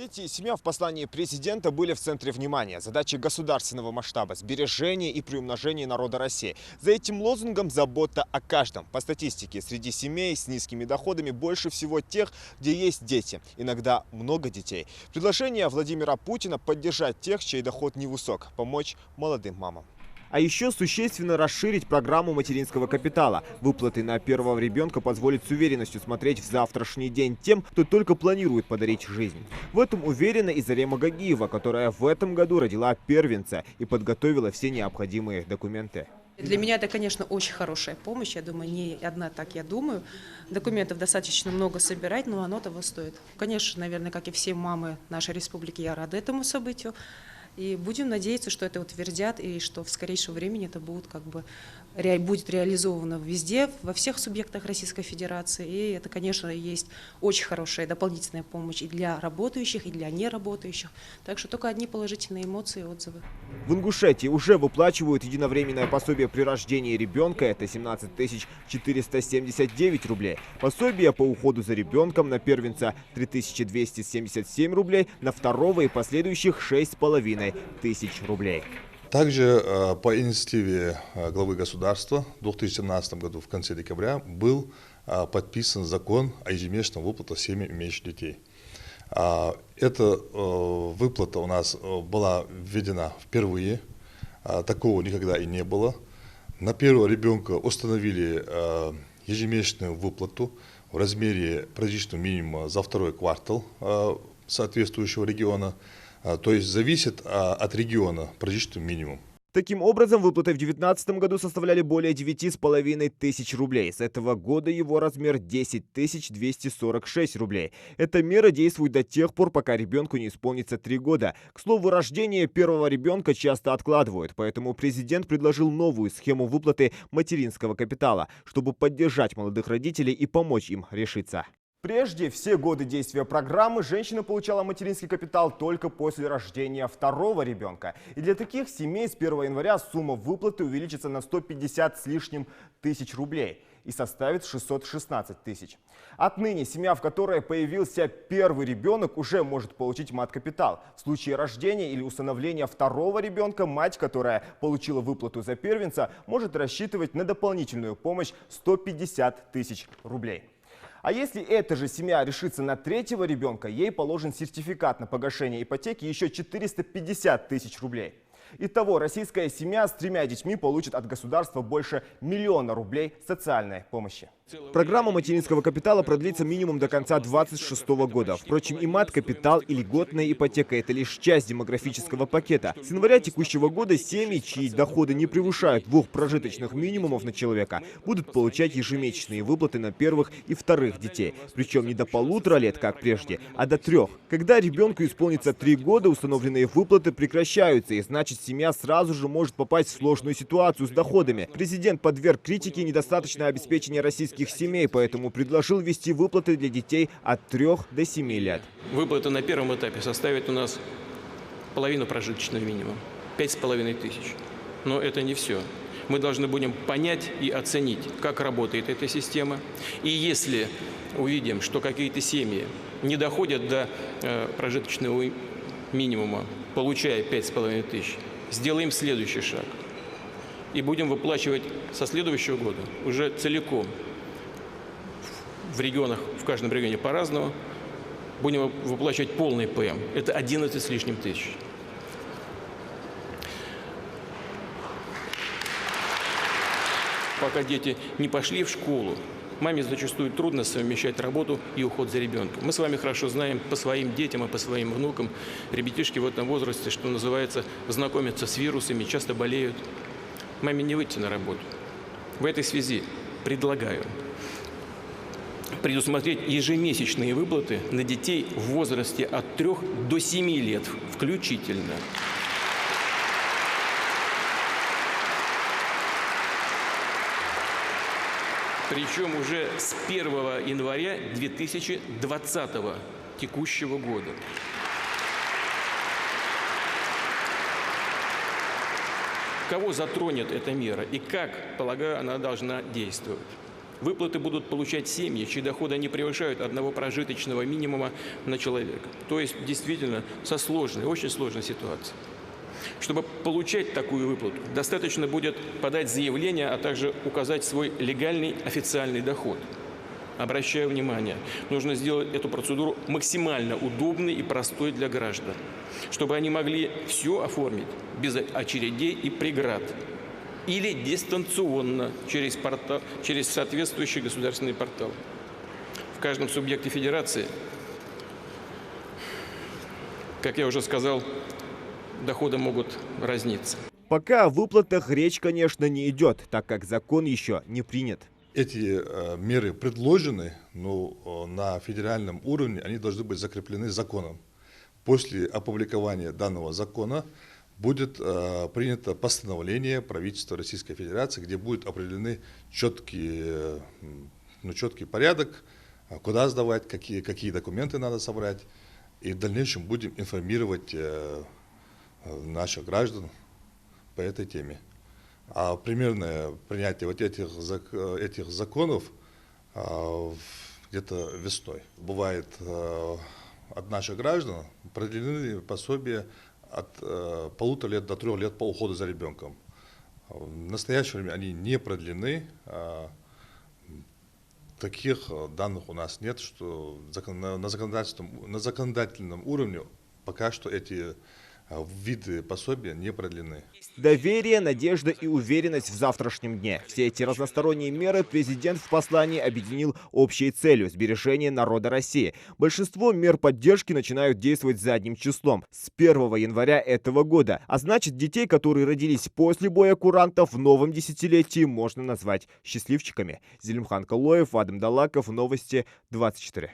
Дети и семья в послании президента были в центре внимания. Задачи государственного масштаба – сбережение и приумножение народа России. За этим лозунгом забота о каждом. По статистике, среди семей с низкими доходами больше всего тех, где есть дети. Иногда много детей. Предложение Владимира Путина – поддержать тех, чей доход невысок, помочь молодым мамам. А еще существенно расширить программу материнского капитала. Выплаты на первого ребенка позволят с уверенностью смотреть в завтрашний день тем, кто только планирует подарить жизнь. В этом уверена и Зарема Гагиева, которая в этом году родила первенца и подготовила все необходимые документы. Для меня это, конечно, очень хорошая помощь. Я думаю, не одна так, я думаю. Документов достаточно много собирать, но оно того стоит. Конечно, наверное, как и все мамы нашей республики, я рада этому событию. И будем надеяться, что это утвердят и что в скорейшем времени это будет будет реализовано везде, во всех субъектах Российской Федерации. И это, конечно, есть очень хорошая дополнительная помощь и для работающих, и для неработающих. Так что только одни положительные эмоции и отзывы. В Ингушетии уже выплачивают единовременное пособие при рождении ребенка. Это 17 479 рублей. Пособие по уходу за ребенком на первенца 3277 рублей, на второго и последующих 6500 рублей. Также по инициативе главы государства в 2017 году в конце декабря был подписан закон о ежемесячном выплате семьям имеющих детей. Эта выплата у нас была введена впервые, такого никогда и не было. На первого ребенка установили ежемесячную выплату в размере прожиточного минимума за второй квартал соответствующего региона. То есть зависит от региона прожиточный минимум. Таким образом, выплаты в 2019 году составляли более 9500 рублей. С этого года его размер 10 246 рублей. Эта мера действует до тех пор, пока ребенку не исполнится 3 года. К слову, рождение первого ребенка часто откладывают, поэтому президент предложил новую схему выплаты материнского капитала, чтобы поддержать молодых родителей и помочь им решиться. Прежде все годы действия программы женщина получала материнский капитал только после рождения второго ребенка. И для таких семей с 1 января сумма выплаты увеличится на 150 с лишним тысяч рублей и составит 616 тысяч. Отныне семья, в которой появился первый ребенок, уже может получить мат-капитал. В случае рождения или усыновления второго ребенка мать, которая получила выплату за первенца, может рассчитывать на дополнительную помощь 150 тысяч рублей. А если эта же семья решится на третьего ребенка, ей положен сертификат на погашение ипотеки еще 450 тысяч рублей. Итого, российская семья с 3 детьми получит от государства больше 1 000 000 рублей социальной помощи. Программа материнского капитала продлится минимум до конца 2026 года. Впрочем, и мат-капитал, и льготная ипотека – это лишь часть демографического пакета. С января текущего года семьи, чьи доходы не превышают 2 прожиточных минимумов на человека, будут получать ежемесячные выплаты на первых и вторых детей. Причем не до 1,5 лет, как прежде, а до 3. Когда ребенку исполнится 3 года, установленные выплаты прекращаются, и значит, семья сразу же может попасть в сложную ситуацию с доходами. Президент подверг критике недостаточное обеспечение российских семей, поэтому предложил ввести выплаты для детей от 3 до 7 лет. Выплата на первом этапе составит у нас половину прожиточного минимума, 5500. Но это не все. Мы должны будем понять и оценить, как работает эта система. И если увидим, что какие-то семьи не доходят до прожиточного минимума, получая 5500, сделаем следующий шаг. И будем выплачивать со следующего года уже целиком. В регионах, в каждом регионе по-разному. Будем выплачивать полный ПМ. Это 11 с лишним тысяч. Пока дети не пошли в школу, маме зачастую трудно совмещать работу и уход за ребенком. Мы с вами хорошо знаем по своим детям и по своим внукам. Ребятишки в этом возрасте, что называется, знакомятся с вирусами, часто болеют. Маме не выйти на работу. В этой связи предлагаю предусмотреть ежемесячные выплаты на детей в возрасте от 3 до 7 лет включительно. Причем уже с 1 января 2020 текущего года. Кого затронет эта мера и как, полагаю, она должна действовать? Выплаты будут получать семьи, чьи доходы не превышают одного прожиточного минимума на человека. То есть действительно со сложной, очень сложной ситуацией. Чтобы получать такую выплату, достаточно будет подать заявление, а также указать свой легальный официальный доход. Обращаю внимание, нужно сделать эту процедуру максимально удобной и простой для граждан, чтобы они могли все оформить без очередей и преград или дистанционно через соответствующий государственный портал. В каждом субъекте федерации, как я уже сказал, доходы могут разниться. Пока о выплатах речь, конечно, не идет, так как закон еще не принят. Эти меры предложены, но на федеральном уровне они должны быть закреплены законом. После опубликования данного закона будет принято постановление правительства Российской Федерации, где будет определены четкий порядок, куда сдавать, какие документы надо собрать. И в дальнейшем будем информировать наших граждан по этой теме. А примерное принятие вот этих законов где-то весной. Бывает от наших граждан продлены пособия от 1,5 лет до 3 лет по уходу за ребенком. В настоящее время они не продлены. Таких данных у нас нет, что на законодательном уровне пока что эти виды пособия не продлены. Доверие, надежда и уверенность в завтрашнем дне. Все эти разносторонние меры президент в послании объединил общей целью – сбережения народа России. Большинство мер поддержки начинают действовать задним числом, с 1 января этого года. А значит, детей, которые родились после боя курантов в новом десятилетии, можно назвать счастливчиками. Зелимхан Калоев, Адам Далаков, Новости 24.